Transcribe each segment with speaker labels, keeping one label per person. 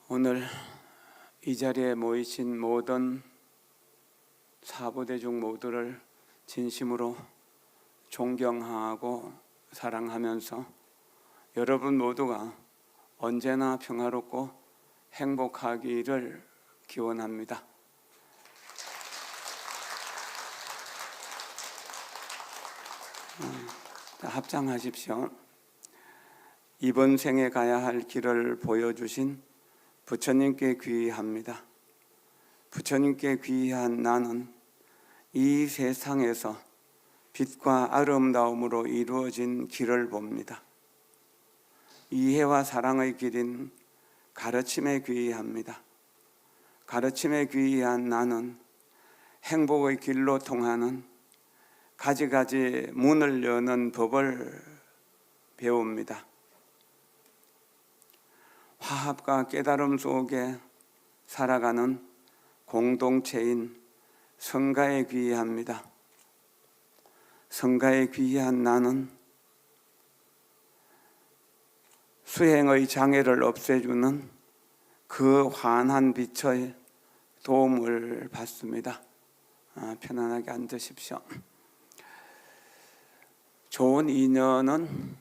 Speaker 1: 오늘 이 자리에 모이신 모든 사부대중 모두를 진심으로 존경하고 사랑하면서 여러분 모두가 언제나 평화롭고 행복하기를 기원합니다. 합장하십시오. 이번 생에 가야 할 길을 보여주신 부처님께 귀의합니다. 부처님께 귀의한 나는 이 세상에서 빛과 아름다움으로 이루어진 길을 봅니다. 이해와 사랑의 길인 가르침에 귀의합니다. 가르침에 귀의한 나는 행복의 길로 통하는 가지가지 문을 여는 법을 배웁니다. 화합과 깨달음 속에 살아가는 공동체인 성가에 귀의합니다. 성가에 귀의한 나는 수행의 장애를 없애주는 그 환한 빛의 도움을 받습니다. 편안하게 앉으십시오. 좋은 인연은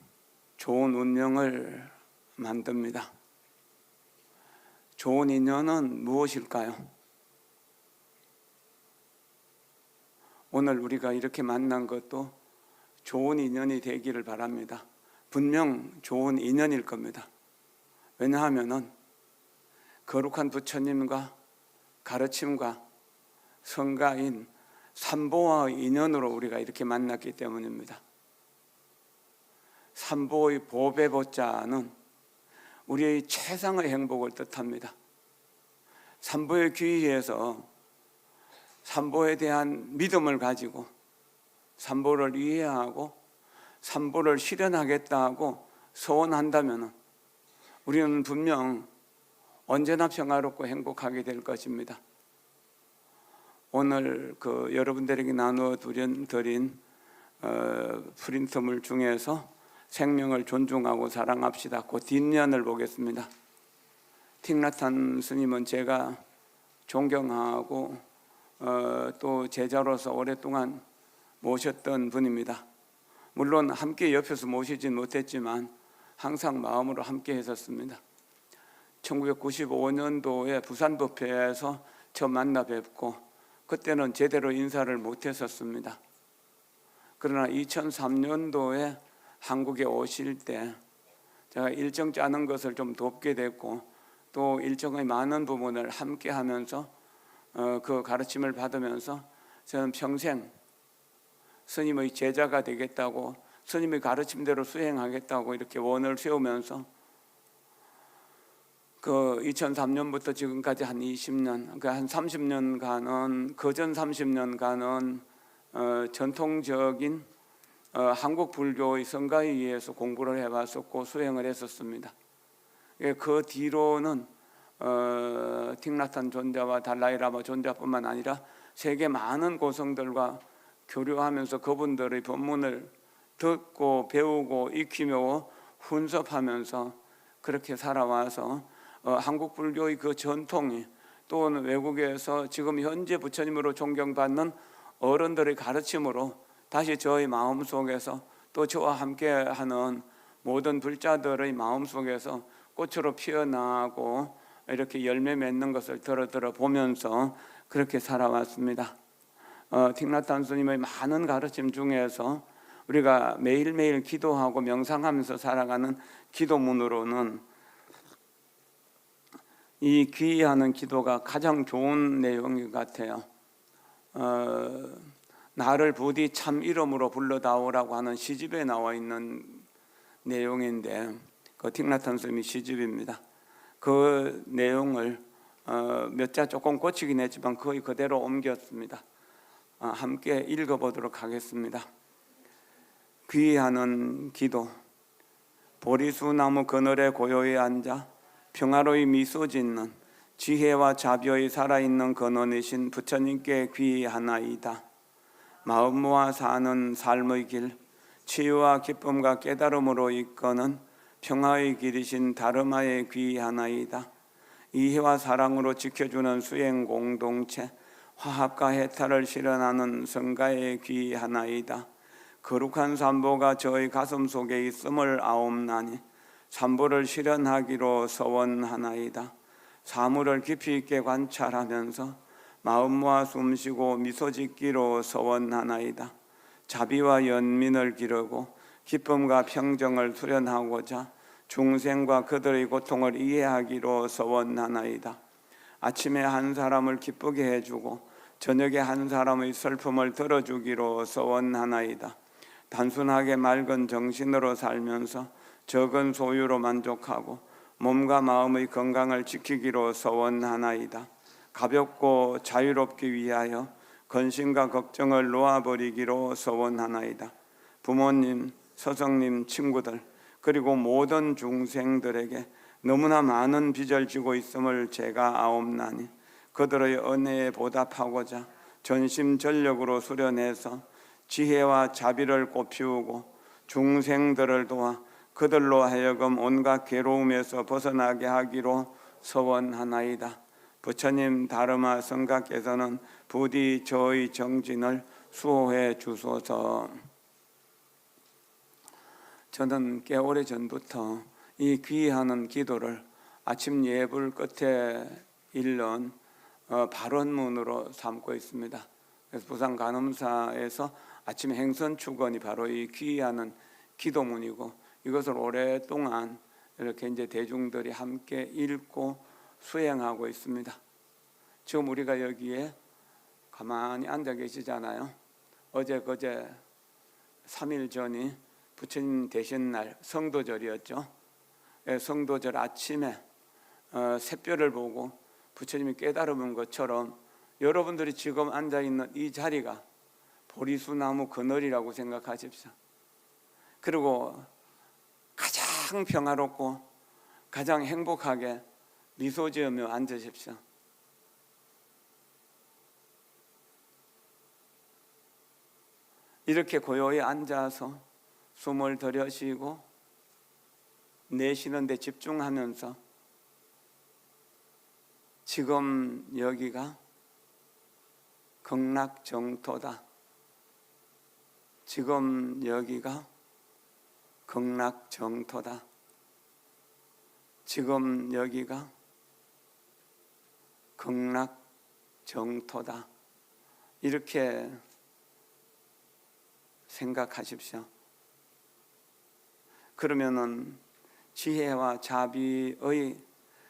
Speaker 1: 좋은 운명을 만듭니다. 좋은 인연은 무엇일까요? 오늘 우리가 이렇게 만난 것도 좋은 인연이 되기를 바랍니다. 분명 좋은 인연일 겁니다. 왜냐하면 거룩한 부처님과 가르침과 성가인 삼보와의 인연으로 우리가 이렇게 만났기 때문입니다. 삼보의 보배 보자는 우리의 최상의 행복을 뜻합니다. 삼보에 귀의해서 삼보에 대한 믿음을 가지고 삼보를 이해하고 삼보를 실현하겠다고 소원한다면 우리는 분명 언제나 평화롭고 행복하게 될 것입니다. 오늘 여러분들에게 나누어 드린 프린트물 중에서 생명을 존중하고 사랑합시다. 그 뒷면을 보겠습니다. 틱나탄 스님은 제가 존경하고 또 제자로서 오랫동안 모셨던 분입니다. 물론 함께 옆에서 모시진 못했지만 항상 마음으로 함께 했었습니다. 1995년도에 부산법회에서 처음 만나 뵙고 그때는 제대로 인사를 못했었습니다. 그러나 2003년도에 한국에 오실 때 제가 일정 짜는 것을 좀 돕게 됐고 또 일정의 많은 부분을 함께 하면서 그 가르침을 받으면서 저는 평생 스님의 제자가 되겠다고 스님의 가르침대로 수행하겠다고 이렇게 원을 세우면서 2003년부터 지금까지 한 20년, 한 30년간은 거전 30년간은 전통적인 한국 불교의 성가에 의해서 공부를 해왔었고 수행을 했었습니다. 그 뒤로는 틱나탄 존자와 달라이라마 존자뿐만 아니라 세계 많은 고성들과 교류하면서 그분들의 법문을 듣고 배우고 익히며 훈습하면서 그렇게 살아와서 한국 불교의 그 전통이 또는 외국에서 지금 현재 부처님으로 존경받는 어른들의 가르침으로 다시 저의 마음속에서 또 저와 함께하는 모든 불자들의 마음속에서 꽃으로 피어나고 이렇게 열매 맺는 것을 들어 보면서 그렇게 살아왔습니다. 틱나탄 스님의 많은 가르침 중에서 우리가 매일매일 기도하고 명상하면서 살아가는 기도문으로는 이 귀의하는 기도가 가장 좋은 내용인 것 같아요. 나를 부디 참 이름으로 불러다오라고 하는 시집에 나와 있는 내용인데 그 틱나탄 스님의 시집입니다. 그 내용을 몇 자 조금 고치긴 했지만 거의 그대로 옮겼습니다. 함께 읽어보도록 하겠습니다. 귀의하는 기도. 보리수나무 그늘에 고요히 앉아 평화로이 미소 짓는 지혜와 자비의 살아있는 근원이신 부처님께 귀의하나이다. 마음 모아 사는 삶의 길, 치유와 기쁨과 깨달음으로 이끄는 평화의 길이신 다르마에 귀의하나이다. 이해와 사랑으로 지켜주는 수행 공동체, 화합과 해탈을 실현하는 성가에 귀하나이다. 거룩한 삼보가 저희 가슴 속에 있음을 아옵나니 삼보를 실현하기로 서원하나이다. 사물을 깊이 있게 관찰하면서 마음 모아 숨쉬고 미소 짓기로 서원하나이다. 자비와 연민을 기르고 기쁨과 평정을 수련하고자 중생과 그들의 고통을 이해하기로 서원하나이다. 아침에 한 사람을 기쁘게 해주고 저녁에 한 사람의 슬픔을 들어주기로 서원하나이다. 단순하게 맑은 정신으로 살면서 적은 소유로 만족하고 몸과 마음의 건강을 지키기로 서원하나이다. 가볍고 자유롭기 위하여 근심과 걱정을 놓아버리기로 서원하나이다. 부모님, 스승님, 친구들 그리고 모든 중생들에게 너무나 많은 빚을 지고 있음을 제가 아옵나니 그들의 은혜에 보답하고자 전심전력으로 수련해서 지혜와 자비를 꽃피우고 중생들을 도와 그들로 하여금 온갖 괴로움에서 벗어나게 하기로 서원하나이다. 부처님 다르마 성가께서는 부디 저의 정진을 수호해 주소서. 저는 꽤 오래전부터 이 귀하는 기도를 아침 예불 끝에 읽는 발언문으로 삼고 있습니다. 그래서 부산 간음사에서 아침 행선 축원이 바로 이 귀하는 기도문이고 이것을 오랫동안 이렇게 이제 대중들이 함께 읽고 수행하고 있습니다. 지금 우리가 여기에 가만히 앉아 계시잖아요. 어제 그제 3일 전이 부처님 되신 날 성도절이었죠. 성도절 아침에 샛별을 보고 부처님이 깨달은 것처럼 여러분들이 지금 앉아있는 이 자리가 보리수나무 그늘이라고 생각하십시오. 그리고 가장 평화롭고 가장 행복하게 미소 지으며 앉으십시오. 이렇게 고요히 앉아서 숨을 들여쉬고 내쉬는 데 집중하면서 지금 여기가 극락정토다. 지금 여기가 극락정토다. 지금 여기가 극락정토다. 이렇게 생각하십시오. 그러면은 지혜와 자비의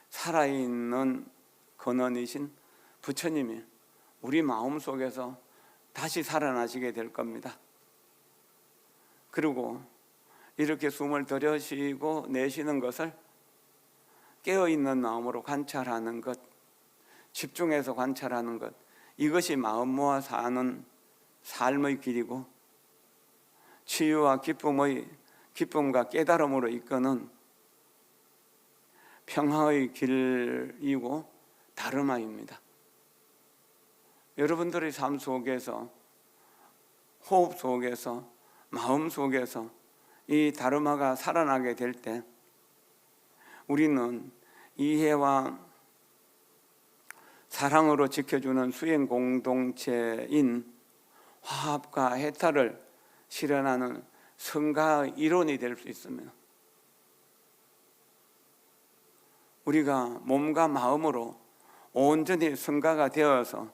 Speaker 1: 살아있는 근원이신 부처님이 우리 마음속에서 다시 살아나시게 될 겁니다. 그리고 이렇게 숨을 들여쉬고 내쉬는 것을 깨어있는 마음으로 관찰하는 것, 집중해서 관찰하는 것, 이것이 마음 모아 사는 삶의 길이고 치유와 기쁨과 깨달음으로 이끄는 평화의 길이고 다르마입니다. 여러분들의 삶 속에서 호흡 속에서 마음 속에서 이 다르마가 살아나게 될 때 우리는 이해와 사랑으로 지켜주는 수행 공동체인 화합과 해탈을 실현하는 성가의 일원이 될 수 있습니다. 우리가 몸과 마음으로 온전히 성가가 되어서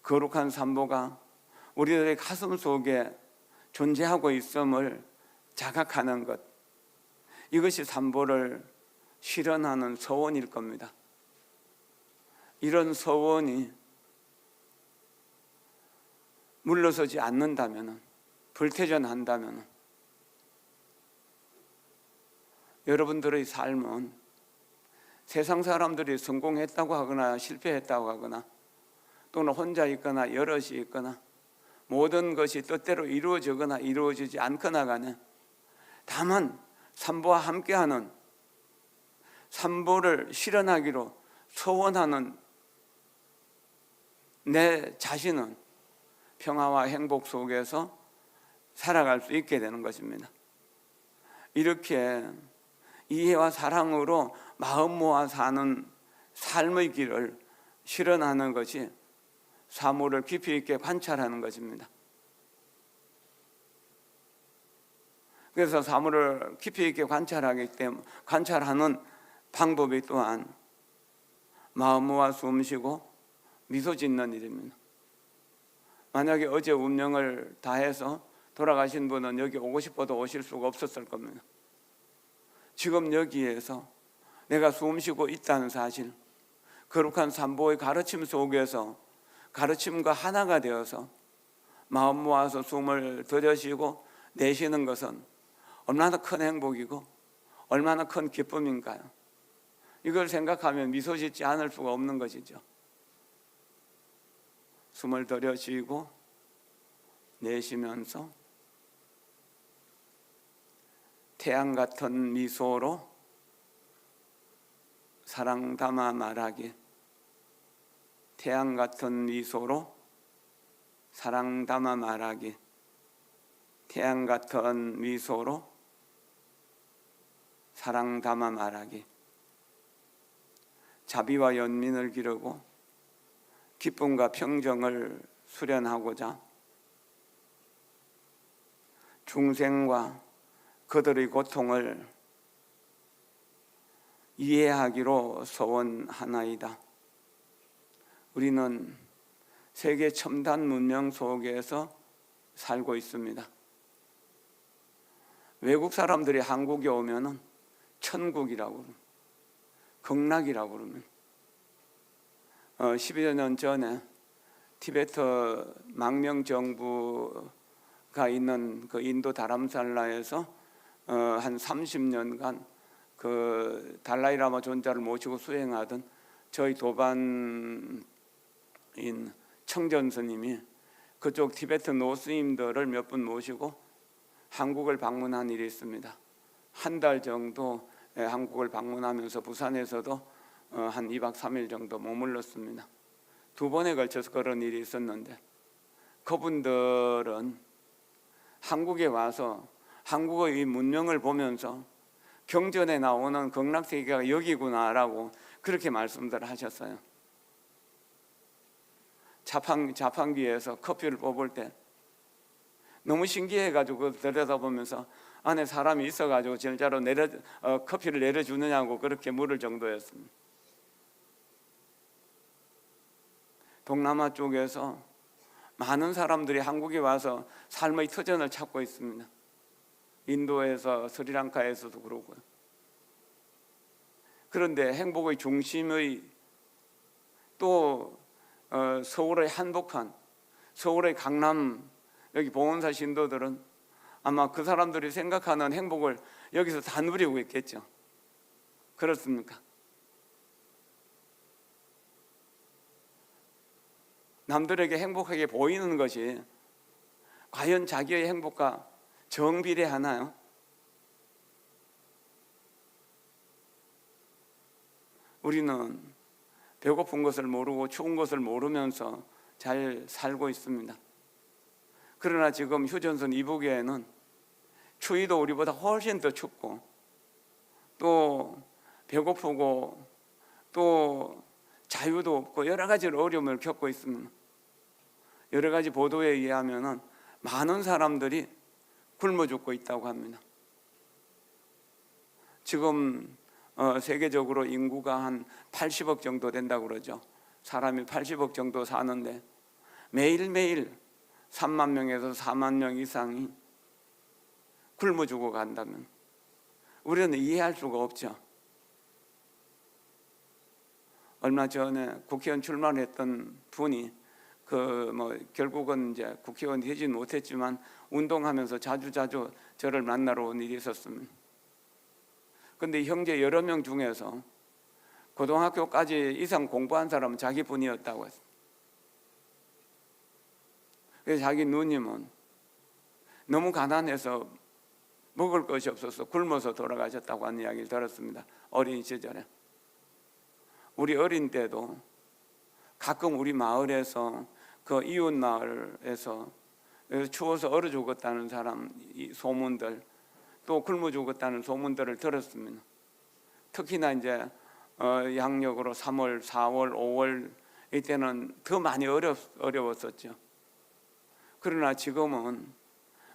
Speaker 1: 거룩한 삼보가 우리들의 가슴 속에 존재하고 있음을 자각하는 것, 이것이 삼보를 실현하는 서원일 겁니다. 이런 서원이 물러서지 않는다면, 불태전한다면 여러분들의 삶은 세상 사람들이 성공했다고 하거나 실패했다고 하거나 또는 혼자 있거나 여럿이 있거나 모든 것이 뜻대로 이루어지거나 이루어지지 않거나 간에 다만 삼보와 함께하는 삼보를 실현하기로 소원하는 내 자신은 평화와 행복 속에서 살아갈 수 있게 되는 것입니다. 이렇게 이해와 사랑으로 마음 모아 사는 삶의 길을 실현하는 것이 사물을 깊이 있게 관찰하는 것입니다. 그래서 사물을 깊이 있게 관찰하는 방법이 또한 마음 모아 숨 쉬고 미소 짓는 일입니다. 만약에 어제 운명을 다해서 돌아가신 분은 여기 오고 싶어도 오실 수가 없었을 겁니다. 지금 여기에서 내가 숨 쉬고 있다는 사실, 거룩한 삼보의 가르침 속에서 가르침과 하나가 되어서 마음 모아서 숨을 들여쉬고 내쉬는 것은 얼마나 큰 행복이고 얼마나 큰 기쁨인가요? 이걸 생각하면 미소 짓지 않을 수가 없는 것이죠. 숨을 들여쉬고 내쉬면서 태양 같은 미소로 사랑 담아 말하기. 태양 같은 미소로 사랑 담아 말하기. 태양 같은 미소로 사랑 담아 말하기. 자비와 연민을 기르고 기쁨과 평정을 수련하고자 중생과 그들의 고통을 이해하기로 소원하나이다. 우리는 세계 첨단 문명 속에서 살고 있습니다. 외국 사람들이 한국에 오면은 천국이라고 그럽니다. 극락이라고 그러면 10여 년 전에 티베트 망명 정부가 있는 그 인도 다람살라에서 한 30년간 그 달라이라마 존자를 모시고 수행하던 저희 도반인 청전 스님이 그쪽 티베트 노스님들을 몇 분 모시고 한국을 방문한 일이 있습니다. 한 달 정도 한국을 방문하면서 부산에서도 한 2박 3일 정도 머물렀습니다. 2번에 걸쳐서 그런 일이 있었는데 그분들은 한국에 와서 한국의 이 문명을 보면서 경전에 나오는 극락세계가 여기구나라고 그렇게 말씀들 하셨어요. 자판기에서 커피를 뽑을 때 너무 신기해가지고 들여다보면서 안에 사람이 있어가지고 진짜로 커피를 내려주느냐고 그렇게 물을 정도였습니다. 동남아 쪽에서 많은 사람들이 한국에 와서 삶의 터전을 찾고 있습니다. 인도에서 스리랑카에서도 그러고요. 그런데 행복의 중심의 또 서울의 한복판, 서울의 강남 여기 봉원사 신도들은 아마 그 사람들이 생각하는 행복을 여기서 다 누리고 있겠죠. 그렇습니까? 남들에게 행복하게 보이는 것이 과연 자기의 행복과 정비례하나요? 우리는 배고픈 것을 모르고 추운 것을 모르면서 잘 살고 있습니다. 그러나 지금 휴전선 이북에는 추위도 우리보다 훨씬 더 춥고 또 배고프고 또 자유도 없고 여러 가지 어려움을 겪고 있습니다. 여러 가지 보도에 의하면 많은 사람들이 굶어 죽고 있다고 합니다. 지금 세계적으로 인구가 한 80억 정도 된다고 그러죠. 사람이 80억 정도 사는데 매일매일 3만 명에서 4만 명 이상이 굶어 죽어 간다면 우리는 이해할 수가 없죠. 얼마 전에 국회의원 출마했던 분이 결국은 이제 국회의원 되지는 못했지만 운동하면서 자주 저를 만나러 온 일이 있었습니다. 그런데 형제 여러 명 중에서 고등학교까지 이상 공부한 사람은 자기 분이었다고 했어요. 그래서 자기 누님은 너무 가난해서 먹을 것이 없어서 굶어서 돌아가셨다고 하는 이야기를 들었습니다. 어린 시절에. 우리 어린 때도 가끔 우리 마을에서 그 이웃 마을에서 추워서 얼어 죽었다는 사람 소문들 또 굶어 죽었다는 소문들을 들었습니다. 특히나 이제 양력으로 3월, 4월, 5월 이때는 더 많이 어려웠었죠. 그러나 지금은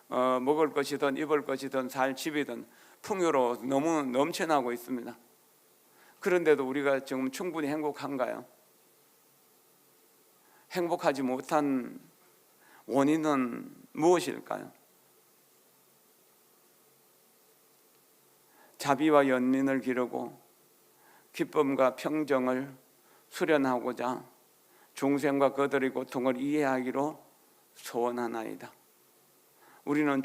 Speaker 1: 먹을 것이든 입을 것이든 살 집이든 풍요로 너무 넘쳐나고 있습니다. 그런데도 우리가 지금 충분히 행복한가요? 행복하지 못한 원인은 무엇일까요? 자비와 연민을 기르고 기쁨과 평정을 수련하고자 중생과 그들의 고통을 이해하기로 소원하나이다. 우리는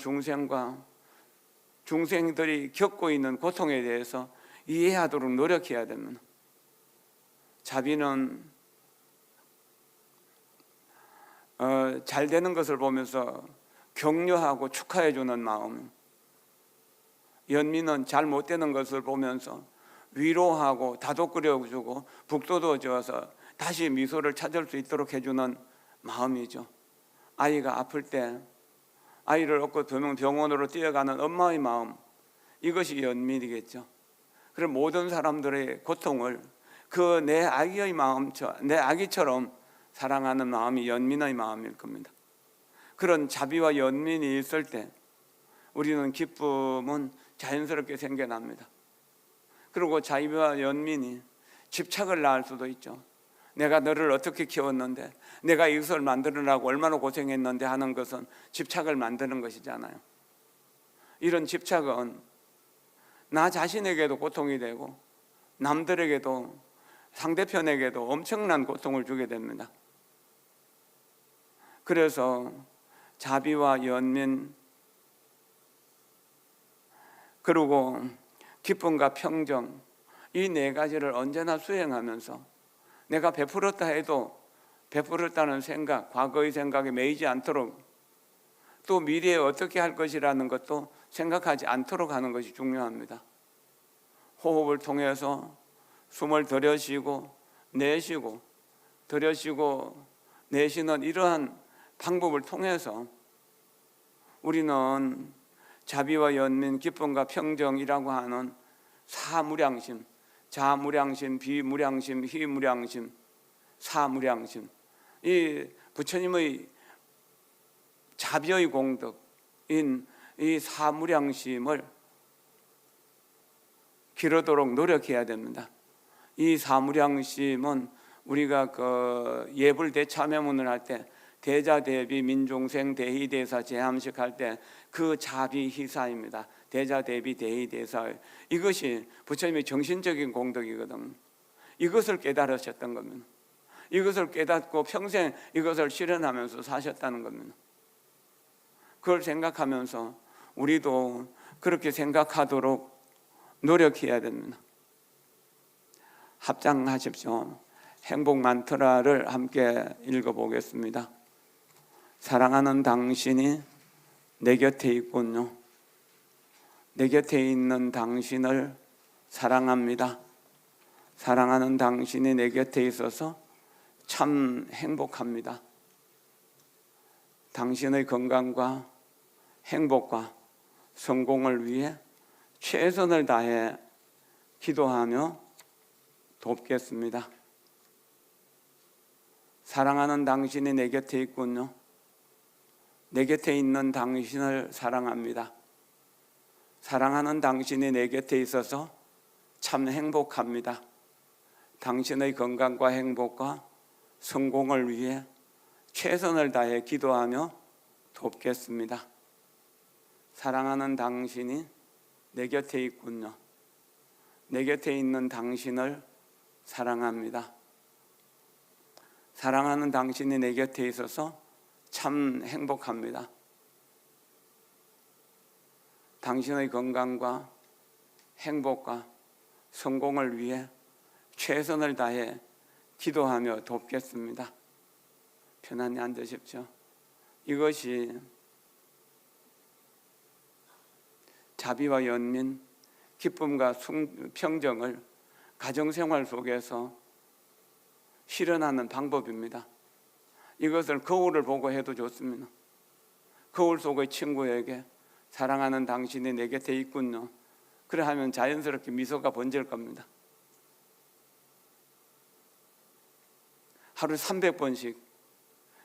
Speaker 1: 중생들이 겪고 있는 고통에 대해서 이해하도록 노력해야 됩니다. 자비는 잘 되는 것을 보면서 격려하고 축하해주는 마음, 연민은 잘 못 되는 것을 보면서 위로하고 다독거려주고 북돋워줘서 다시 미소를 찾을 수 있도록 해주는 마음이죠. 아이가 아플 때 아이를 업고 병원으로 뛰어가는 엄마의 마음, 이것이 연민이겠죠. 그럼 모든 사람들의 고통을 그 내 아기의 마음, 내 아기처럼 사랑하는 마음이 연민의 마음일 겁니다. 그런 자비와 연민이 있을 때 우리는 기쁨은 자연스럽게 생겨납니다. 그리고 자비와 연민이 집착을 낳을 수도 있죠. 내가 너를 어떻게 키웠는데, 내가 이것을 만들으라고 얼마나 고생했는데 하는 것은 집착을 만드는 것이잖아요. 이런 집착은 나 자신에게도 고통이 되고 남들에게도, 상대편에게도 엄청난 고통을 주게 됩니다. 그래서 자비와 연민, 그리고 기쁨과 평정, 이 네 가지를 언제나 수행하면서 내가 베풀었다 해도 베풀었다는 생각, 과거의 생각에 매이지 않도록, 또 미래에 어떻게 할 것이라는 것도 생각하지 않도록 하는 것이 중요합니다. 호흡을 통해서 숨을 들여쉬고 내쉬고 들여쉬고 내쉬는 이러한 방법을 통해서 우리는 자비와 연민, 기쁨과 평정이라고 하는 사무량심, 자무량심, 비무량심, 희무량심, 사무량심, 이 부처님의 자비의 공덕인 이 사무량심을 기르도록 노력해야 됩니다. 이 사무량심은 우리가 그 예불대참회문을 할 때 대자대비 민중생 대희대사 제함식 할 때 그 자비희사입니다. 대자대비 대희대사, 이것이 부처님의 정신적인 공덕이거든. 이것을 깨달으셨던 겁니다. 이것을 깨닫고 평생 이것을 실현하면서 사셨다는 겁니다. 그걸 생각하면서 우리도 그렇게 생각하도록 노력해야 됩니다. 합장하십시오. 행복 만트라를 함께 읽어보겠습니다. 사랑하는 당신이 내 곁에 있군요. 내 곁에 있는 당신을 사랑합니다. 사랑하는 당신이 내 곁에 있어서 참 행복합니다. 당신의 건강과 행복과 성공을 위해 최선을 다해 기도하며 돕겠습니다. 사랑하는 당신이 내 곁에 있군요. 내 곁에 있는 당신을 사랑합니다. 사랑하는 당신이 내 곁에 있어서 참 행복합니다. 당신의 건강과 행복과 성공을 위해 최선을 다해 기도하며 돕겠습니다. 사랑하는 당신이 내 곁에 있군요. 내 곁에 있는 당신을 사랑합니다. 사랑하는 당신이 내 곁에 있어서 참 행복합니다. 당신의 건강과 행복과 성공을 위해 최선을 다해 기도하며 돕겠습니다. 편안히 앉으십시오. 이것이 자비와 연민, 기쁨과 평정을 가정생활 속에서 실현하는 방법입니다. 이것을 거울을 보고 해도 좋습니다. 거울 속의 친구에게 사랑하는 당신이 내 곁에 있군요. 그래 하면 자연스럽게 미소가 번질 겁니다. 하루 300번씩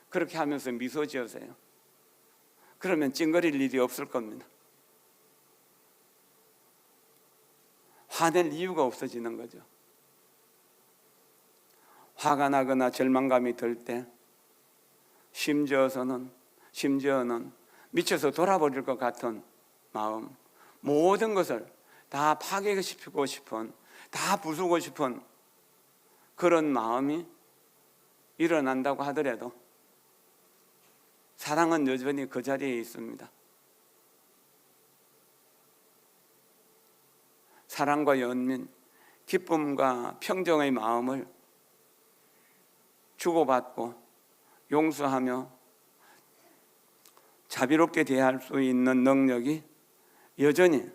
Speaker 1: 그렇게 하면서 미소 지으세요. 그러면 찡그릴 일이 없을 겁니다. 화낼 이유가 없어지는 거죠. 화가 나거나 절망감이 들 때 심지어는 미쳐서 돌아버릴 것 같은 마음, 모든 것을 다 파괴시키고 싶은, 다 부수고 싶은 그런 마음이 일어난다고 하더라도 사랑은 여전히 그 자리에 있습니다. 사랑과 연민, 기쁨과 평정의 마음을 주고받고 용서하며 자비롭게 대할 수 있는 능력이 여전히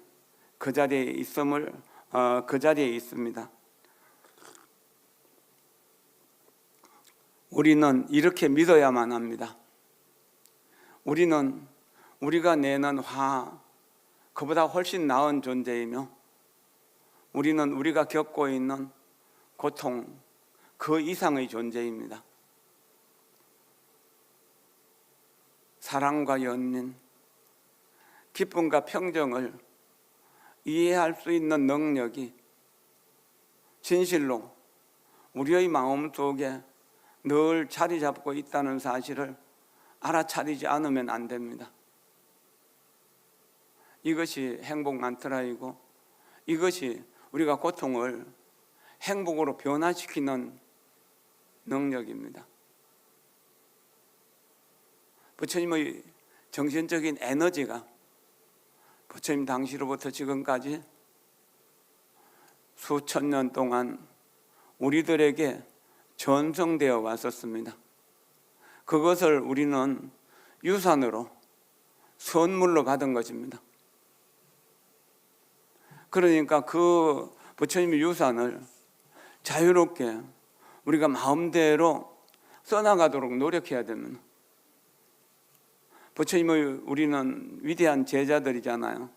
Speaker 1: 그 자리에 있습니다. 우리는 이렇게 믿어야만 합니다. 우리는 우리가 내는 화, 그보다 훨씬 나은 존재이며 우리는 우리가 겪고 있는 고통, 그 이상의 존재입니다. 사랑과 연민, 기쁨과 평정을 이해할 수 있는 능력이 진실로 우리의 마음속에 늘 자리 잡고 있다는 사실을 알아차리지 않으면 안 됩니다. 이것이 행복 만트라이고 이것이 우리가 고통을 행복으로 변화시키는 능력입니다. 부처님의 정신적인 에너지가 부처님 당시로부터 지금까지 수천 년 동안 우리들에게 전성되어 왔었습니다. 그것을 우리는 유산으로, 선물로 받은 것입니다. 그러니까 그 부처님의 유산을 자유롭게 우리가 마음대로 써나가도록 노력해야 됩니다. 부처님의 우리는 위대한 제자들이잖아요.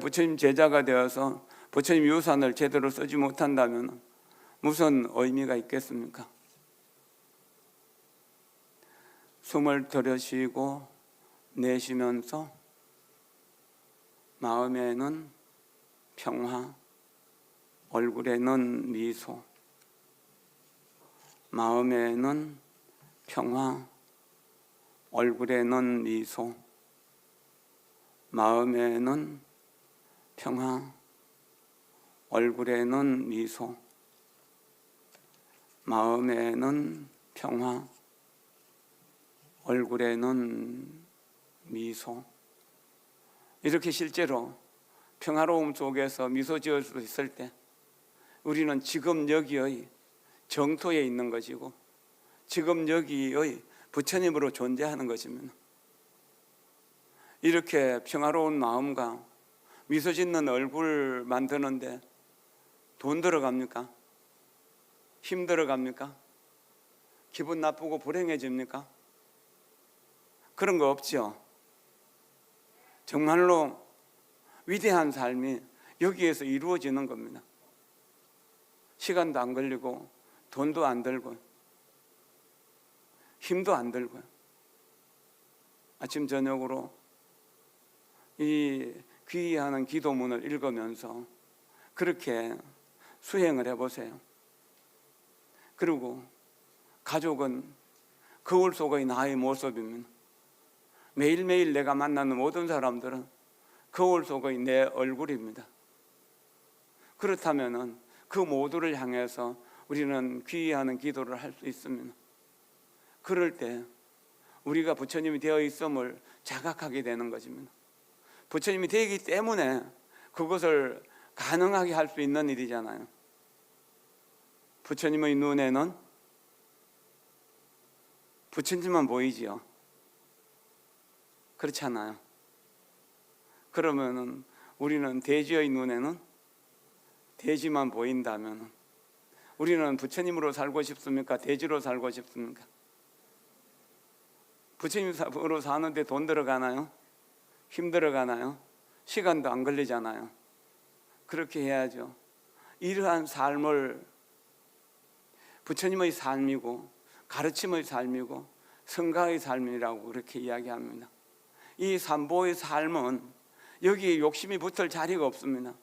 Speaker 1: 부처님 제자가 되어서 부처님 유산을 제대로 쓰지 못한다면 무슨 의미가 있겠습니까? 숨을 들이쉬고 내쉬면서 마음에는 평화, 얼굴에는 미소. 마음에는 평화, 얼굴에는 미소. 마음에는 평화, 얼굴에는 미소. 마음에는 평화, 얼굴에는 미소. 이렇게 실제로 평화로움 속에서 미소 지을 수 있을 때 우리는 지금 여기의 정토에 있는 것이고 지금 여기의 부처님으로 존재하는 것입니다. 이렇게 평화로운 마음과 미소 짓는 얼굴 만드는데 돈 들어갑니까? 힘 들어갑니까? 기분 나쁘고 불행해집니까? 그런 거 없죠. 정말로 위대한 삶이 여기에서 이루어지는 겁니다. 시간도 안 걸리고 돈도 안 들고 힘도 안 들고요. 아침 저녁으로 이 귀의하는 기도문을 읽으면서 그렇게 수행을 해보세요. 그리고 가족은 거울 속의 나의 모습입니다. 매일매일 내가 만나는 모든 사람들은 거울 속의 내 얼굴입니다. 그렇다면 그 모두를 향해서 우리는 귀의하는 기도를 할 수 있습니다. 그럴 때 우리가 부처님이 되어 있음을 자각하게 되는 것입니다. 부처님이 되기 때문에 그것을 가능하게 할 수 있는 일이잖아요. 부처님의 눈에는 부처님만 보이지요. 그렇잖아요. 그러면은 우리는 대지의 눈에는 대지만 보인다면 우리는 부처님으로 살고 싶습니까? 대지로 살고 싶습니까? 부처님으로 사는데 돈 들어가나요? 힘 들어가나요? 시간도 안 걸리잖아요. 그렇게 해야죠. 이러한 삶을 부처님의 삶이고 가르침의 삶이고 성가의 삶이라고 그렇게 이야기합니다. 이 삼보의 삶은 여기에 욕심이 붙을 자리가 없습니다.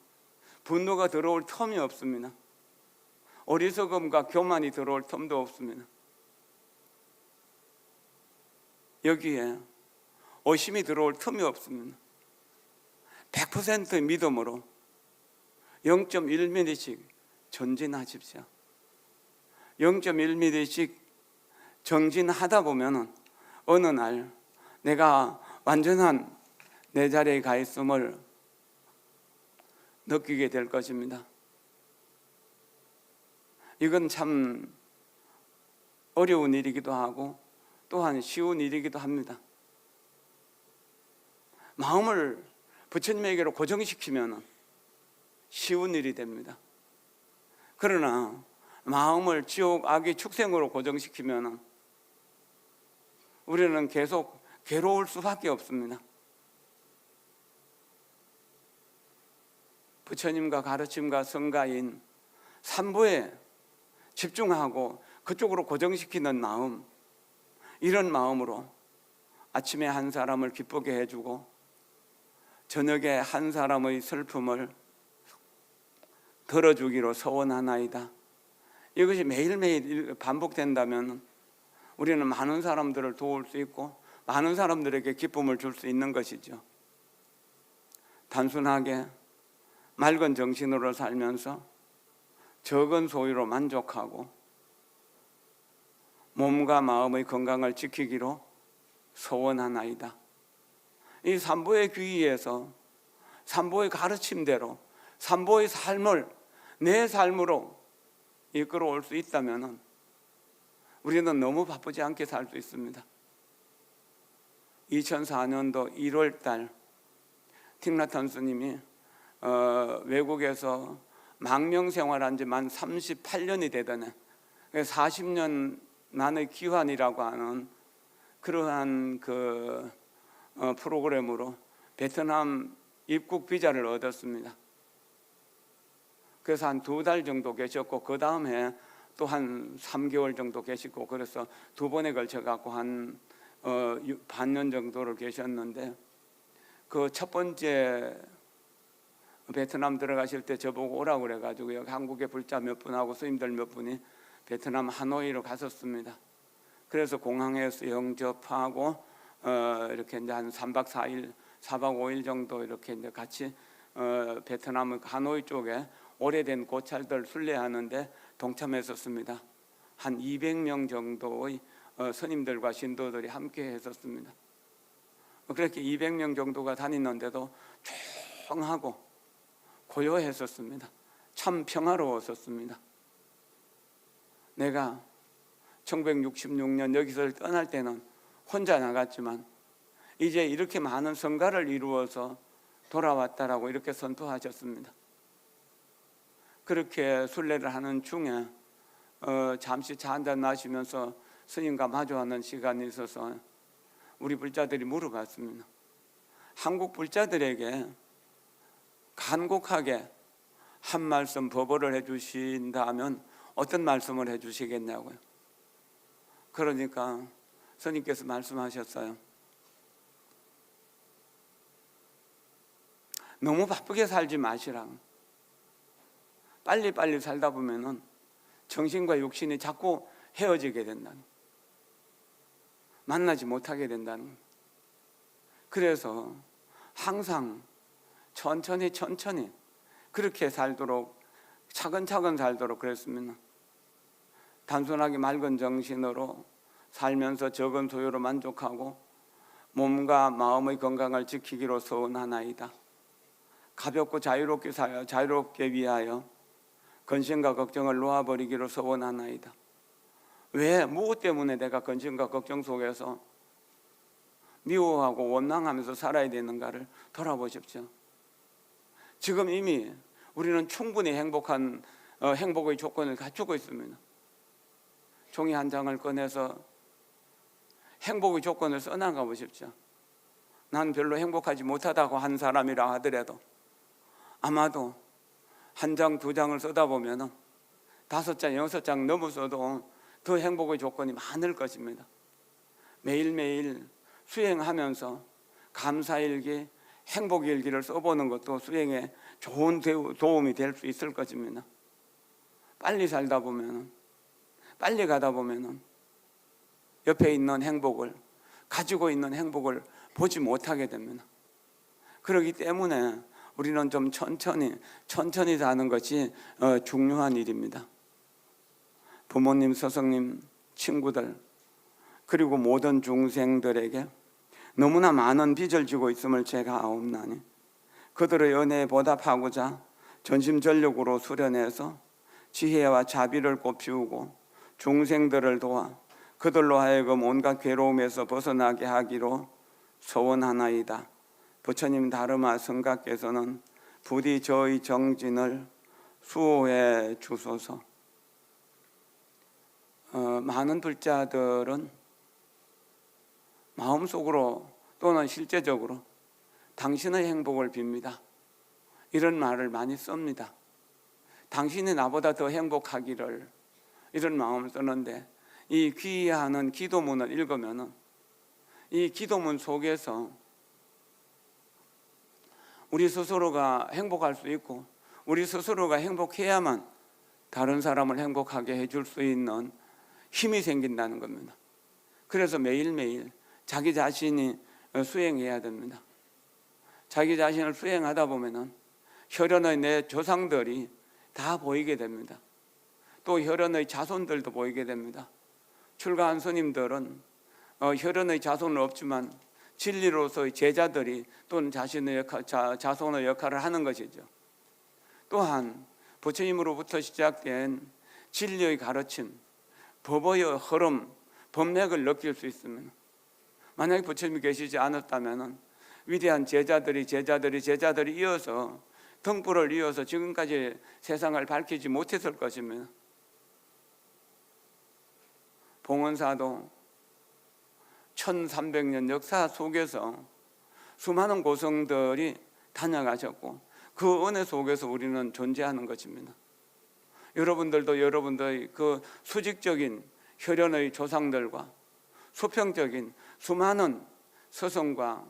Speaker 1: 분노가 들어올 틈이 없습니다. 어리석음과 교만이 들어올 틈도 없습니다. 여기에 의심이 들어올 틈이 없습니다. 100%의 믿음으로 0.1mm씩 전진하십시오. 0.1mm씩 정진하다 보면 어느 날 내가 완전한 내 자리에 가 있음을 느끼게 될 것입니다. 이건 참 어려운 일이기도 하고 또한 쉬운 일이기도 합니다. 마음을 부처님에게로 고정시키면 쉬운 일이 됩니다. 그러나 마음을 지옥 악의 축생으로 고정시키면 우리는 계속 괴로울 수밖에 없습니다. 부처님과 가르침과 성가인 삼보에 집중하고 그쪽으로 고정시키는 마음, 이런 마음으로 아침에 한 사람을 기쁘게 해주고 저녁에 한 사람의 슬픔을 덜어주기로 서원하나이다. 이것이 매일매일 반복된다면 우리는 많은 사람들을 도울 수 있고 많은 사람들에게 기쁨을 줄 수 있는 것이죠. 단순하게 맑은 정신으로 살면서 적은 소유로 만족하고 몸과 마음의 건강을 지키기로 소원하나이다. 이 삼보의 귀의에서 삼보의 가르침대로 삼보의 삶을 내 삶으로 이끌어올 수 있다면 우리는 너무 바쁘지 않게 살 수 있습니다. 2004년도 1월 달 틱나탄 스님이 외국에서 망명 생활한 지 만 38년이 되더네. 40년 만의 귀환이라고 하는 그러한 프로그램으로 베트남 입국 비자를 얻었습니다. 그래서 한 2달 정도 계셨고 그 다음에 또 한 3개월 정도 계시고 그래서 2번에 걸쳐 갖고 한 반년 정도를 계셨는데 그 첫 번째 베트남 들어가실 때 저보고 오라고 그래가지고 여기 한국의 불자 몇 분하고 스님들 몇 분이 베트남 하노이로 갔었습니다. 그래서 공항에서 영접하고 이렇게 이제 한 3박 4일, 4박 5일 정도 이렇게 이제 같이 베트남 하노이 쪽에 오래된 고찰들 순례하는데 동참했었습니다. 한 200명 정도의 스님들과 신도들이 함께 했었습니다. 그렇게 200명 정도가 다니는데도 조용하고 고요했었습니다. 참 평화로웠었습니다. 내가 1966년 여기서 떠날 때는 혼자 나갔지만 이제 이렇게 많은 성가를 이루어서 돌아왔다라고 이렇게 선포하셨습니다. 그렇게 순례를 하는 중에 잠시 차 한잔 마시면서 스님과 마주하는 시간이 있어서 우리 불자들이 물어봤습니다. 한국 불자들에게 간곡하게 한 말씀 법어를 해주신다면 어떤 말씀을 해주시겠냐고요. 그러니까 스님께서 말씀하셨어요. 너무 바쁘게 살지 마시라고. 빨리빨리 살다 보면은 정신과 육신이 자꾸 헤어지게 된다는, 만나지 못하게 된다는. 그래서 항상 천천히 그렇게 살도록, 차근차근 살도록 그랬습니다. 단순하게 맑은 정신으로 살면서 적은 소유로 만족하고 몸과 마음의 건강을 지키기로 서원하나이다. 가볍고 자유롭게 위하여 근심과 걱정을 놓아버리기로 서원하나이다. 왜? 무엇 때문에 내가 근심과 걱정 속에서 미워하고 원망하면서 살아야 되는가를 돌아보십시오. 지금 이미 우리는 충분히 행복의 조건을 갖추고 있습니다. 종이 한 장을 꺼내서 행복의 조건을 써나가 보십시오. 난 별로 행복하지 못하다고 한 사람이라 하더라도 아마도 한 장, 두 장을 쓰다 보면 5장, 6장 넘어서도 더 행복의 조건이 많을 것입니다. 매일매일 수행하면서 감사일기, 행복일기를 써보는 것도 수행에 좋은 도움이 될 수 있을 것입니다. 빨리 살다 보면, 빨리 가다 보면 옆에 있는 행복을, 가지고 있는 행복을 보지 못하게 됩니다. 그렇기 때문에 우리는 좀 천천히 사는 것이 중요한 일입니다. 부모님, 스승님, 친구들, 그리고 모든 중생들에게 너무나 많은 빚을 지고 있음을 제가 아옵나니 그들의 은혜에 보답하고자 전심전력으로 수련해서 지혜와 자비를 꽃피우고 중생들을 도와 그들로 하여금 온갖 괴로움에서 벗어나게 하기로 소원하나이다. 부처님 다르마 성가께서는 부디 저의 정진을 수호해 주소서. 많은 불자들은 마음속으로 또는 실제적으로 당신의 행복을 빕니다. 이런 말을 많이 씁니다. 당신이 나보다 더 행복하기를, 이런 마음을 쓰는데 이 귀하는 기도문을 읽으면 이 기도문 속에서 우리 스스로가 행복할 수 있고 우리 스스로가 행복해야만 다른 사람을 행복하게 해줄 수 있는 힘이 생긴다는 겁니다. 그래서 매일매일 자기 자신이 수행해야 됩니다. 자기 자신을 수행하다 보면 혈연의 내 조상들이 다 보이게 됩니다. 또 혈연의 자손들도 보이게 됩니다. 출가한 스님들은 혈연의 자손은 없지만 진리로서의 제자들이 또는 자신의 자손의 역할을 하는 것이죠. 또한 부처님으로부터 시작된 진리의 가르침, 법의 흐름, 법맥을 느낄 수 있습니다. 만약에 부처님이 계시지 않았다면 위대한 제자들이 이어서 등불을 이어서 지금까지 세상을 밝히지 못했을 것입니다. 봉헌사도 1300년 역사 속에서 수많은 고성들이 다녀가셨고 그 은혜 속에서 우리는 존재하는 것입니다. 여러분들도 여러분들의 그 수직적인 혈연의 조상들과 수평적인 수많은 스승과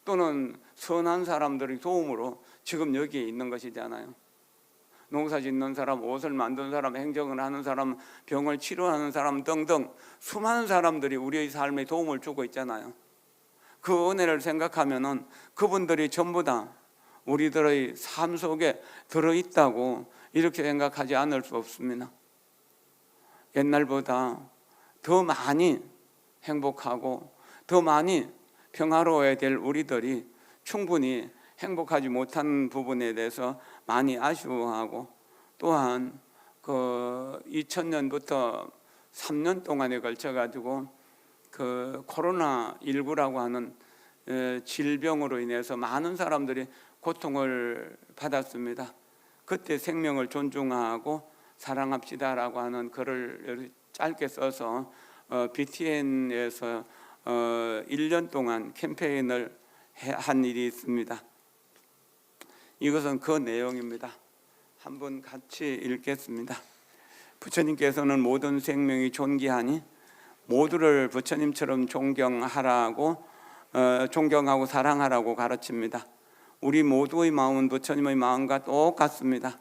Speaker 1: 또는 선한 사람들의 도움으로 지금 여기에 있는 것이잖아요. 농사 짓는 사람, 옷을 만드는 사람, 행정을 하는 사람, 병을 치료하는 사람 등등 수많은 사람들이 우리의 삶에 도움을 주고 있잖아요. 그 은혜를 생각하면은 그분들이 전부 다 우리들의 삶 속에 들어있다고 이렇게 생각하지 않을 수 없습니다. 옛날보다 더 많이 행복하고 더 많이 평화로워야 될 우리들이 충분히 행복하지 못한 부분에 대해서 많이 아쉬워하고 또한 그 2000년부터 3년 동안에 걸쳐 가지고 그 코로나19라고 하는 질병으로 인해서 많은 사람들이 고통을 받았습니다. 그때 생명을 존중하고 사랑합시다라고 하는 글을 짧게 써서 BTN에서 1년 동안 캠페인을 한 일이 있습니다. 이것은 그 내용입니다. 한번 같이 읽겠습니다. 부처님께서는 모든 생명이 존귀하니 모두를 부처님처럼 존경하고 사랑하라고 가르칩니다. 우리 모두의 마음은 부처님의 마음과 똑같습니다.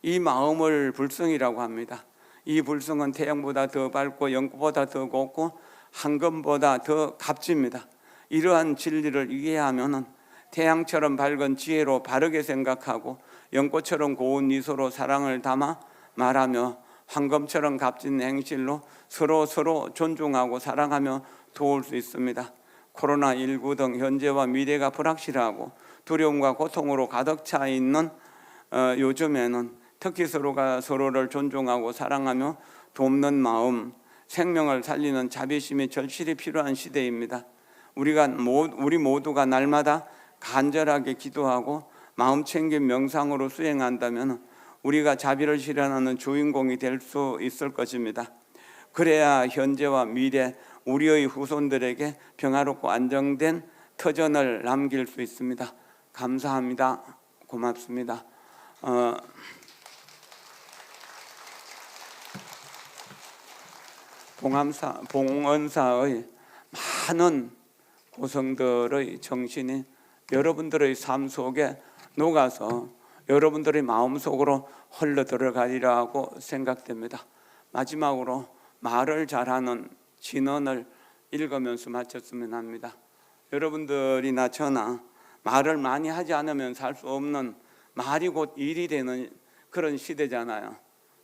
Speaker 1: 이 마음을 불성이라고 합니다. 이 불성은 태양보다 더 밝고 연꽃보다 더 곱고 황금보다 더 값집니다. 이러한 진리를 이해하면 태양처럼 밝은 지혜로 바르게 생각하고 연꽃처럼 고운 미소로 사랑을 담아 말하며 황금처럼 값진 행실로 서로 존중하고 사랑하며 도울 수 있습니다. 코로나19 등 현재와 미래가 불확실하고 두려움과 고통으로 가득 차 있는 요즘에는 특히 서로가 서로를 존중하고 사랑하며 돕는 마음, 생명을 살리는 자비심이 절실히 필요한 시대입니다. 우리 모두가 날마다 간절하게 기도하고 마음 챙김 명상으로 수행한다면 우리가 자비를 실현하는 주인공이 될 수 있을 것입니다. 그래야 현재와 미래 우리의 후손들에게 평화롭고 안정된 터전을 남길 수 있습니다. 감사합니다. 고맙습니다. 봉恩사의 많은 고성들의 정신이 여러분들의 삶 속에 녹아서 여러분들의 마음속으로 흘러 들어가리라고 생각됩니다. 마지막으로 말을 잘하는 진언을 읽으면서 마쳤으면 합니다. 여러분들이나 저나 말을 많이 하지 않으면 살 수 없는 말이 곧 일이 되는 그런 시대잖아요.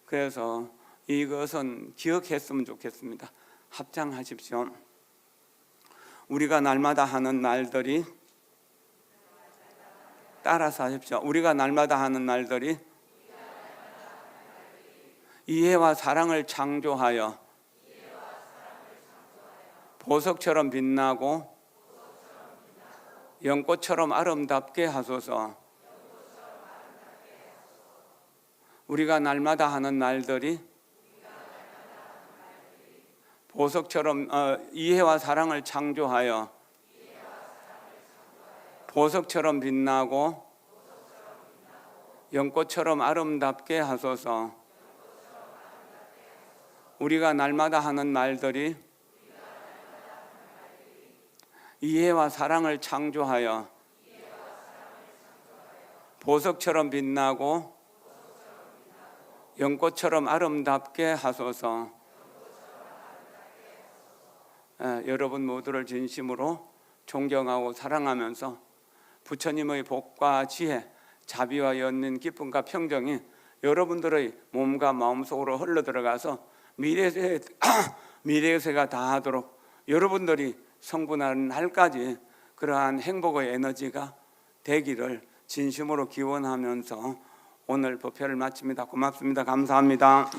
Speaker 1: 그래서 이것은 기억했으면 좋겠습니다. 합장하십시오. 우리가 날마다 하는 말들이, 따라서 하십시오. 우리가 날마다 하는 말들이 이해와 사랑을 창조하여 보석처럼 빛나고 연꽃처럼 아름답게 하소서. 우리가 날마다 하는 말들이 보석처럼 이해와 사랑을 창조하여 보석처럼 빛나고 연꽃처럼 아름답게 하소서. 우리가 날마다 하는 말들이 이해와 사랑을 창조하여 보석처럼 빛나고 연꽃처럼 아름답게 하소서. 여러분 모두를 진심으로 존경하고 사랑하면서 부처님의 복과 지혜, 자비와 연민, 기쁨과 평정이 여러분들의 몸과 마음속으로 흘러들어가서 미래세가 다하도록 여러분들이 성불하는 날까지 그러한 행복의 에너지가 되기를 진심으로 기원하면서 오늘 법회를 마칩니다. 고맙습니다. 감사합니다.